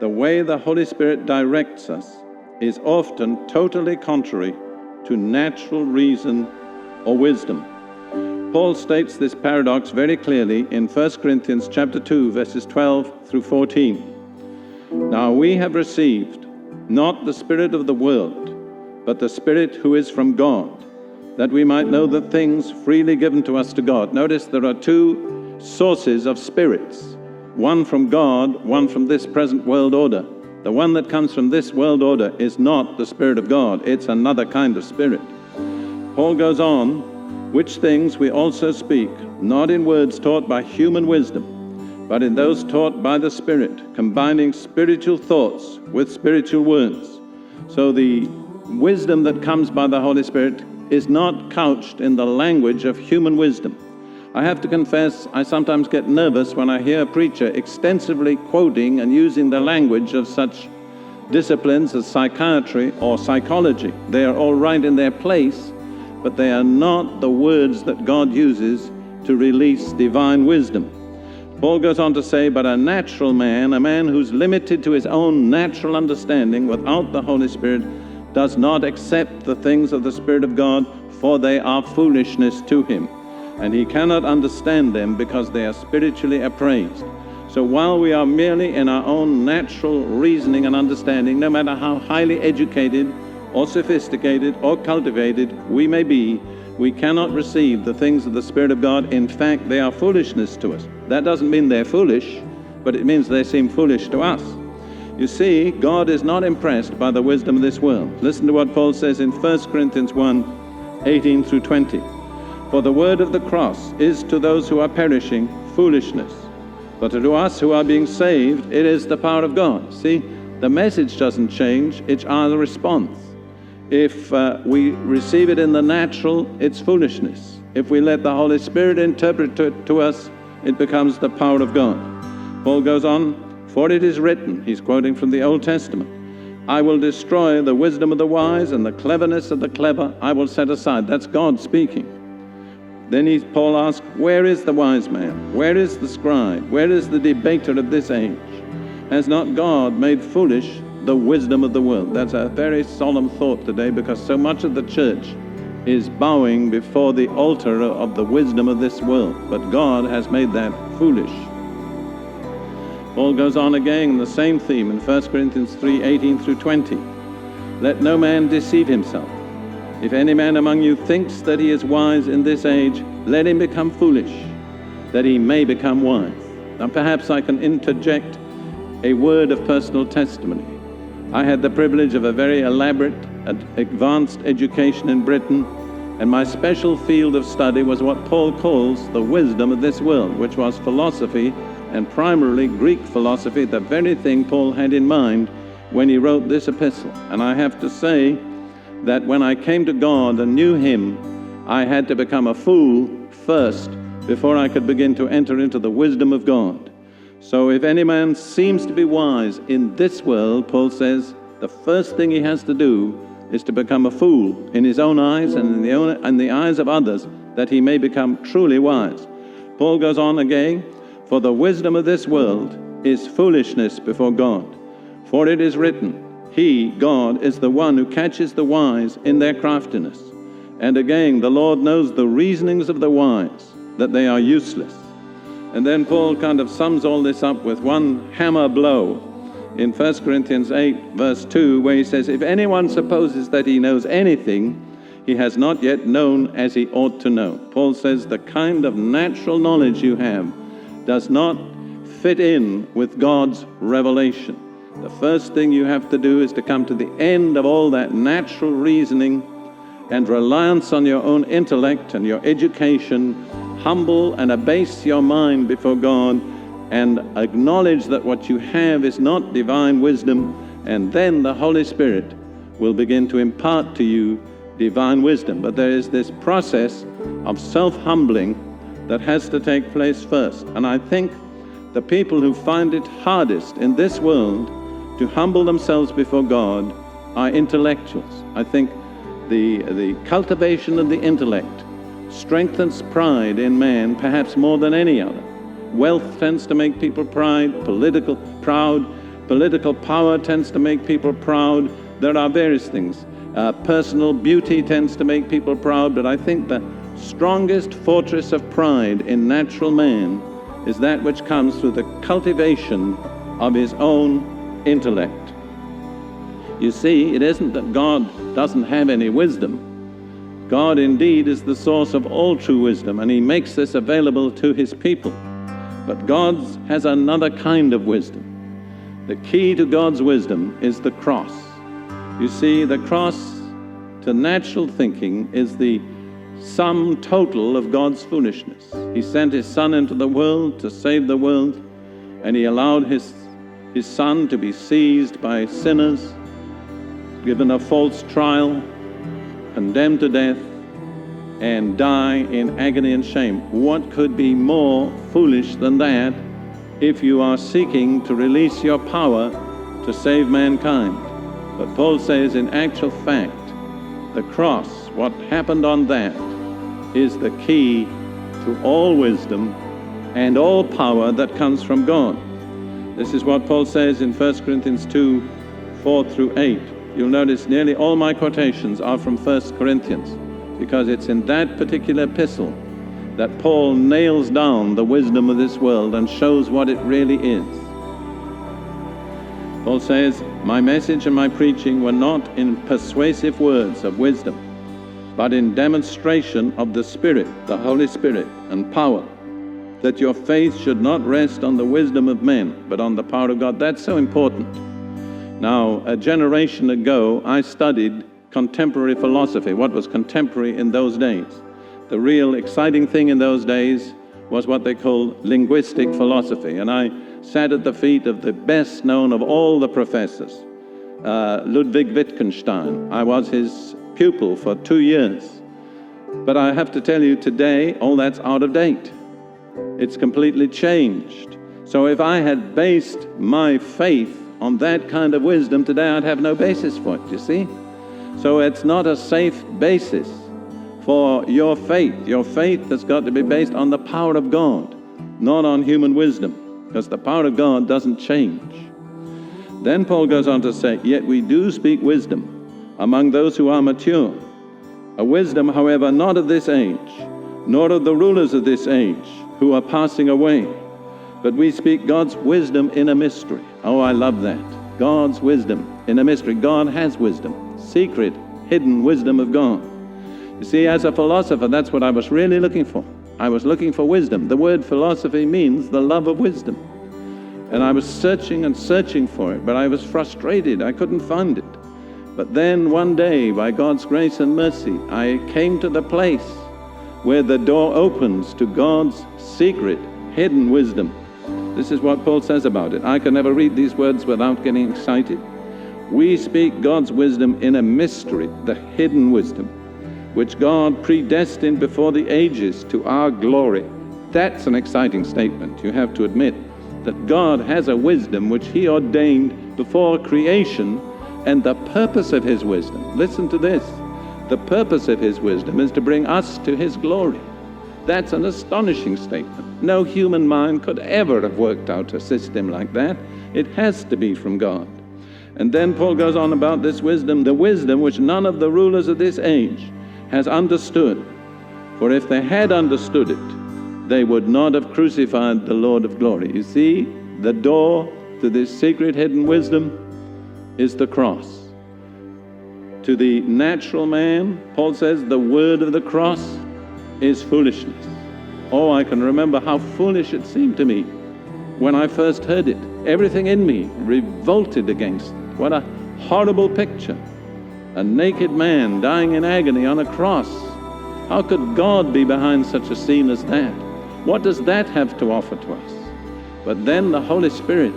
the way the Holy Spirit directs us is often totally contrary to natural reason or wisdom. Paul states this paradox very clearly in 1 Corinthians chapter 2, verses 12 through 14. Now we have received not the spirit of the world, but the Spirit who is from God, that we might know the things freely given to us to God. Notice there are two sources of spirits, one from God, one from this present world order. The one that comes from this world order is not the Spirit of God, it's another kind of spirit. Paul goes on, which things we also speak, not in words taught by human wisdom, but in those taught by the Spirit, combining spiritual thoughts with spiritual words. So the wisdom that comes by the Holy Spirit is not couched in the language of human wisdom. I have to confess, I sometimes get nervous when I hear a preacher extensively quoting and using the language of such disciplines as psychiatry or psychology. They are all right in their place, but they are not the words that God uses to release divine wisdom. Paul goes on to say, but a natural man, a man who's limited to his own natural understanding without the Holy Spirit, does not accept the things of the Spirit of God, for they are foolishness to him, and he cannot understand them because they are spiritually appraised. So while we are merely in our own natural reasoning and understanding, no matter how highly educated or sophisticated or cultivated we may be, we cannot receive the things of the Spirit of God. In fact, they are foolishness to us. That doesn't mean they're foolish, but it means they seem foolish to us. You see, God is not impressed by the wisdom of this world. Listen to what Paul says in 1 Corinthians 1, 18 through 20. For the word of the cross is to those who are perishing foolishness, but to us who are being saved, it is the power of God. See, the message doesn't change, it's our response. If we receive it in the natural, it's foolishness. If we let the Holy Spirit interpret it to us, it becomes the power of God. Paul goes on, for it is written, he's quoting from the Old Testament, I will destroy the wisdom of the wise, and the cleverness of the clever I will set aside. That's God speaking. Then Paul asks, where is the wise man? Where is the scribe? Where is the debater of this age? Has not God made foolish the wisdom of the world? That's a very solemn thought today, because so much of the church is bowing before the altar of the wisdom of this world. But God has made that foolish. Paul goes on again in the same theme in 1 Corinthians 3, 18 through 20. Let no man deceive himself. If any man among you thinks that he is wise in this age, let him become foolish, that he may become wise. Now perhaps I can interject a word of personal testimony. I had the privilege of a very elaborate and advanced education in Britain, and my special field of study was what Paul calls the wisdom of this world, which was philosophy, and primarily Greek philosophy, the very thing Paul had in mind when he wrote this epistle. And I have to say that when I came to God and knew him, I had to become a fool first before I could begin to enter into the wisdom of God. So if any man seems to be wise in this world, Paul says, the first thing he has to do is to become a fool in his own eyes and in the eyes of others, that he may become truly wise. Paul goes on again, for the wisdom of this world is foolishness before God. For it is written, He, God, is the one who catches the wise in their craftiness. And again, the Lord knows the reasonings of the wise, that they are useless. And then Paul kind of sums all this up with one hammer blow in 1 Corinthians 8, verse 2, where he says, if anyone supposes that he knows anything, he has not yet known as he ought to know. Paul says the kind of natural knowledge you have does not fit in with God's revelation. The first thing you have to do is to come to the end of all that natural reasoning and reliance on your own intellect and your education, humble and abase your mind before God, and acknowledge that what you have is not divine wisdom, and then the Holy Spirit will begin to impart to you divine wisdom. But there is this process of self-humbling that has to take place first. And I think the people who find it hardest in this world to humble themselves before God are intellectuals. I think the cultivation of the intellect strengthens pride in man perhaps more than any other. Wealth tends to make people proud, Political power tends to make people proud. There are various things. Personal beauty tends to make people proud, but I think the strongest fortress of pride in natural man is that which comes through the cultivation of his own intellect. You see, it isn't that God doesn't have any wisdom. God indeed is the source of all true wisdom, and he makes this available to his people. But God has another kind of wisdom. The key to God's wisdom is the cross. You see, the cross to natural thinking is the sum total of God's foolishness. He sent his Son into the world to save the world, and he allowed his Son to be seized by sinners, given a false trial, condemned to death, and die in agony and shame. What could be more foolish than that if you are seeking to release your power to save mankind? But Paul says, in actual fact, the cross, what happened on that, is the key to all wisdom and all power that comes from God. This is what Paul says in 1 Corinthians 2, 4 through 8. You'll notice nearly all my quotations are from 1 Corinthians, because it's in that particular epistle that Paul nails down the wisdom of this world and shows what it really is. Paul says, my message and my preaching were not in persuasive words of wisdom, but in demonstration of the Spirit, the Holy Spirit, and power, that your faith should not rest on the wisdom of men, but on the power of God. That's so important. Now, a generation ago, I studied contemporary philosophy, what was contemporary in those days. The real exciting thing in those days was what they called linguistic philosophy, and I sat at the feet of the best known of all the professors, Ludwig Wittgenstein. I was his pupil for 2 years. But I have to tell you today, all that's out of date. It's completely changed. So if I had based my faith on that kind of wisdom today, I'd have no basis for it, you see? So it's not a safe basis for your faith. Your faith has got to be based on the power of God, not on human wisdom, because the power of God doesn't change. Then Paul goes on to say, yet we do speak wisdom among those who are mature, a wisdom, however, not of this age, nor of the rulers of this age, who are passing away, but we speak God's wisdom in a mystery. Oh, I love that. God's wisdom in a mystery. God has wisdom, secret, hidden wisdom of God. You see, as a philosopher, that's what I was really looking for. I was looking for wisdom. The word philosophy means the love of wisdom. And I was searching and searching for it, but I was frustrated. I couldn't find it. But then one day, by God's grace and mercy, I came to the place where the door opens to God's secret, hidden wisdom. This is what Paul says about it. I can never read these words without getting excited. We speak God's wisdom in a mystery, the hidden wisdom, which God predestined before the ages to our glory. That's an exciting statement. You have to admit that God has a wisdom which he ordained before creation, and the purpose of his wisdom, listen to this, the purpose of his wisdom is to bring us to his glory. That's an astonishing statement. No human mind could ever have worked out a system like that. It has to be from God. And then Paul goes on about this wisdom, the wisdom which none of the rulers of this age has understood. For if they had understood it, they would not have crucified the Lord of glory. You see, the door to this secret hidden wisdom is the cross. To the natural man, Paul says, the word of the cross is foolishness. Oh, I can remember how foolish it seemed to me when I first heard it. Everything in me revolted against it. What a horrible picture. A naked man dying in agony on a cross. How could God be behind such a scene as that? What does that have to offer to us? But then the Holy Spirit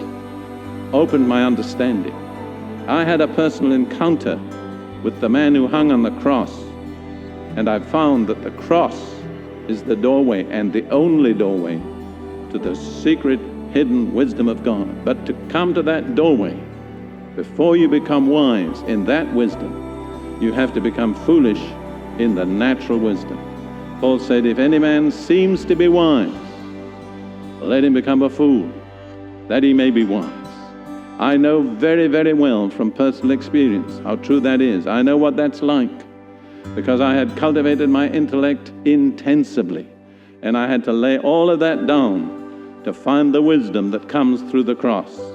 opened my understanding. I had a personal encounter with the man who hung on the cross, and I found that the cross is the doorway, and the only doorway, to the secret hidden wisdom of God. But to come to that doorway, before you become wise in that wisdom, you have to become foolish in the natural wisdom. Paul said, if any man seems to be wise, let him become a fool, that he may be wise. I know very, very well from personal experience how true that is. I know what that's like because I had cultivated my intellect intensively, and I had to lay all of that down to find the wisdom that comes through the cross.